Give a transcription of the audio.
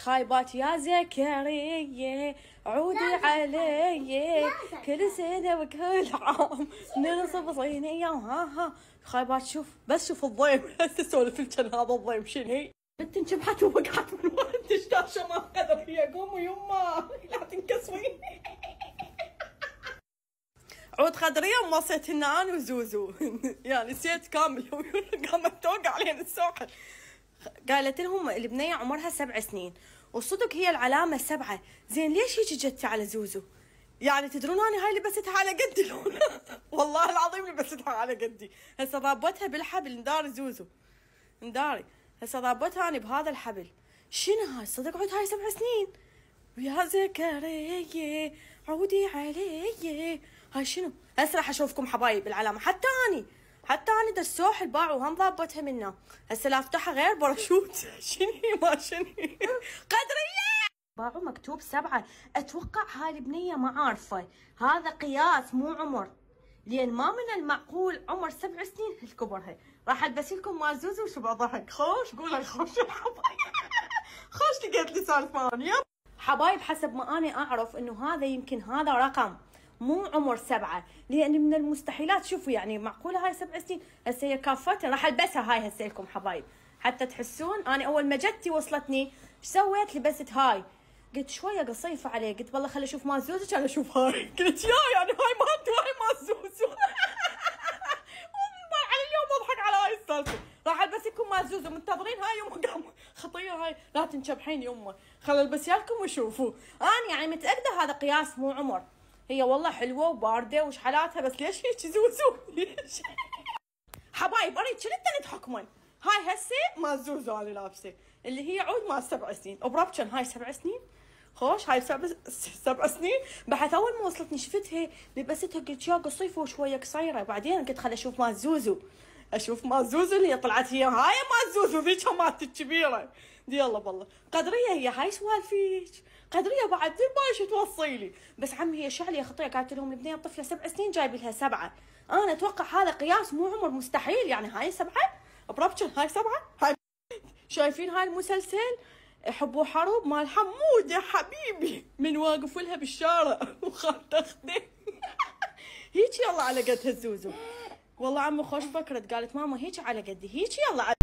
خايبات يا زكريا عودي علي كل سنة وكل عام ننصب صينية وها خايبات. شوف بس شوف الضيم هسه اسولف لكن هذا الضيم شنو بنت انشبحت ووقعت من ورا الدشداشة ما قدر هي قوموا يما لا تنكسرين. عود خضرية ومصيت هن انا وزوزو يعني نسيت كامل قامت توقع علينا الساحل. قالت لهم البنية عمرها 7 سنين والصدق هي العلامة 7. زين ليش هيك جتي على زوزو؟ يعني تدرون انا هاي لبستها على قدي لون والله العظيم لبستها على قدي. هسه ضابطها بالحبل نداري زوزو نداري. هسه ضابطها انا بهذا الحبل. شنو هاي صدق عود هاي 7 سنين ويا زكريا عودي علي. هاي شنو؟ هسه راح اشوفكم حبايب العلامة. حتى اني دسوح الباع وهم ضابطها منه. هسه لا افتحها غير باراشوت شنو ما شنو قدرية باعوا مكتوب 7. اتوقع هاي البنية ما عارفة هذا قياس مو عمر لان ما من المعقول عمر 7 سنين هالكبرها. راح البس لكم مال زوزو وشبع ضحك. خوش قولها خوش الحبايب خوش لقيت لي سالفة ثانية حبايب. حسب ما انا اعرف انه هذا يمكن هذا رقم مو عمر 7 لان من المستحيلات. شوفوا يعني معقوله هاي 7 سنين. هسه هي كافتها راح البسها هاي هسه لكم حبايب حتى تحسون. انا اول ما جتي وصلتني ايش سويت؟ لبست هاي قلت شويه قصيفه عليه قلت والله خلي اشوف مال زوزو كان اشوف هاي. قلت يا يعني هاي مالتي وهاي مال زوزو والله على اليوم اضحك على هاي السالفه. راح البس لكم مال زوزو منتظرين هاي يمه قام خطيه هاي لا تنشبحين يمه خل البس لكم وشوفوا. انا يعني متاكده هذا قياس مو عمر. هي والله حلوه وبارده وش حالاتها بس ليش هيك زوزو ليش حبايب اريد شلت تحكمون. هاي هسه مال زوزو انا لابسه اللي هي عود مال 7 سنين وبربشن هاي 7 سنين. خوش هاي 7 سنين. بعد اول ما وصلتني شفتها لبستها قلت يا قصيفه وشويه قصيره. بعدين قلت خل اشوف مال زوزو اللي هي طلعت هي هاي مال زوزو ذيك مالت الكبيره دي. يلا بالله قدريه هي هاي سوالفيك قدريه بعد دير بالك توصيلي. بس عمي هي شعلي خطيه قالت لهم البنيه طفله 7 سنين جايب لها 7. انا اتوقع هذا قياس مو عمر مستحيل. يعني هاي 7 بربشن هاي 7. هاي شايفين هاي المسلسل حب وحرب مال حمود يا حبيبي من واقف لها بالشارع وخال تخته هيك يلا على قدها الزوزو. والله عمي خوش فكرت قالت ماما هيك على قدي هيك يلا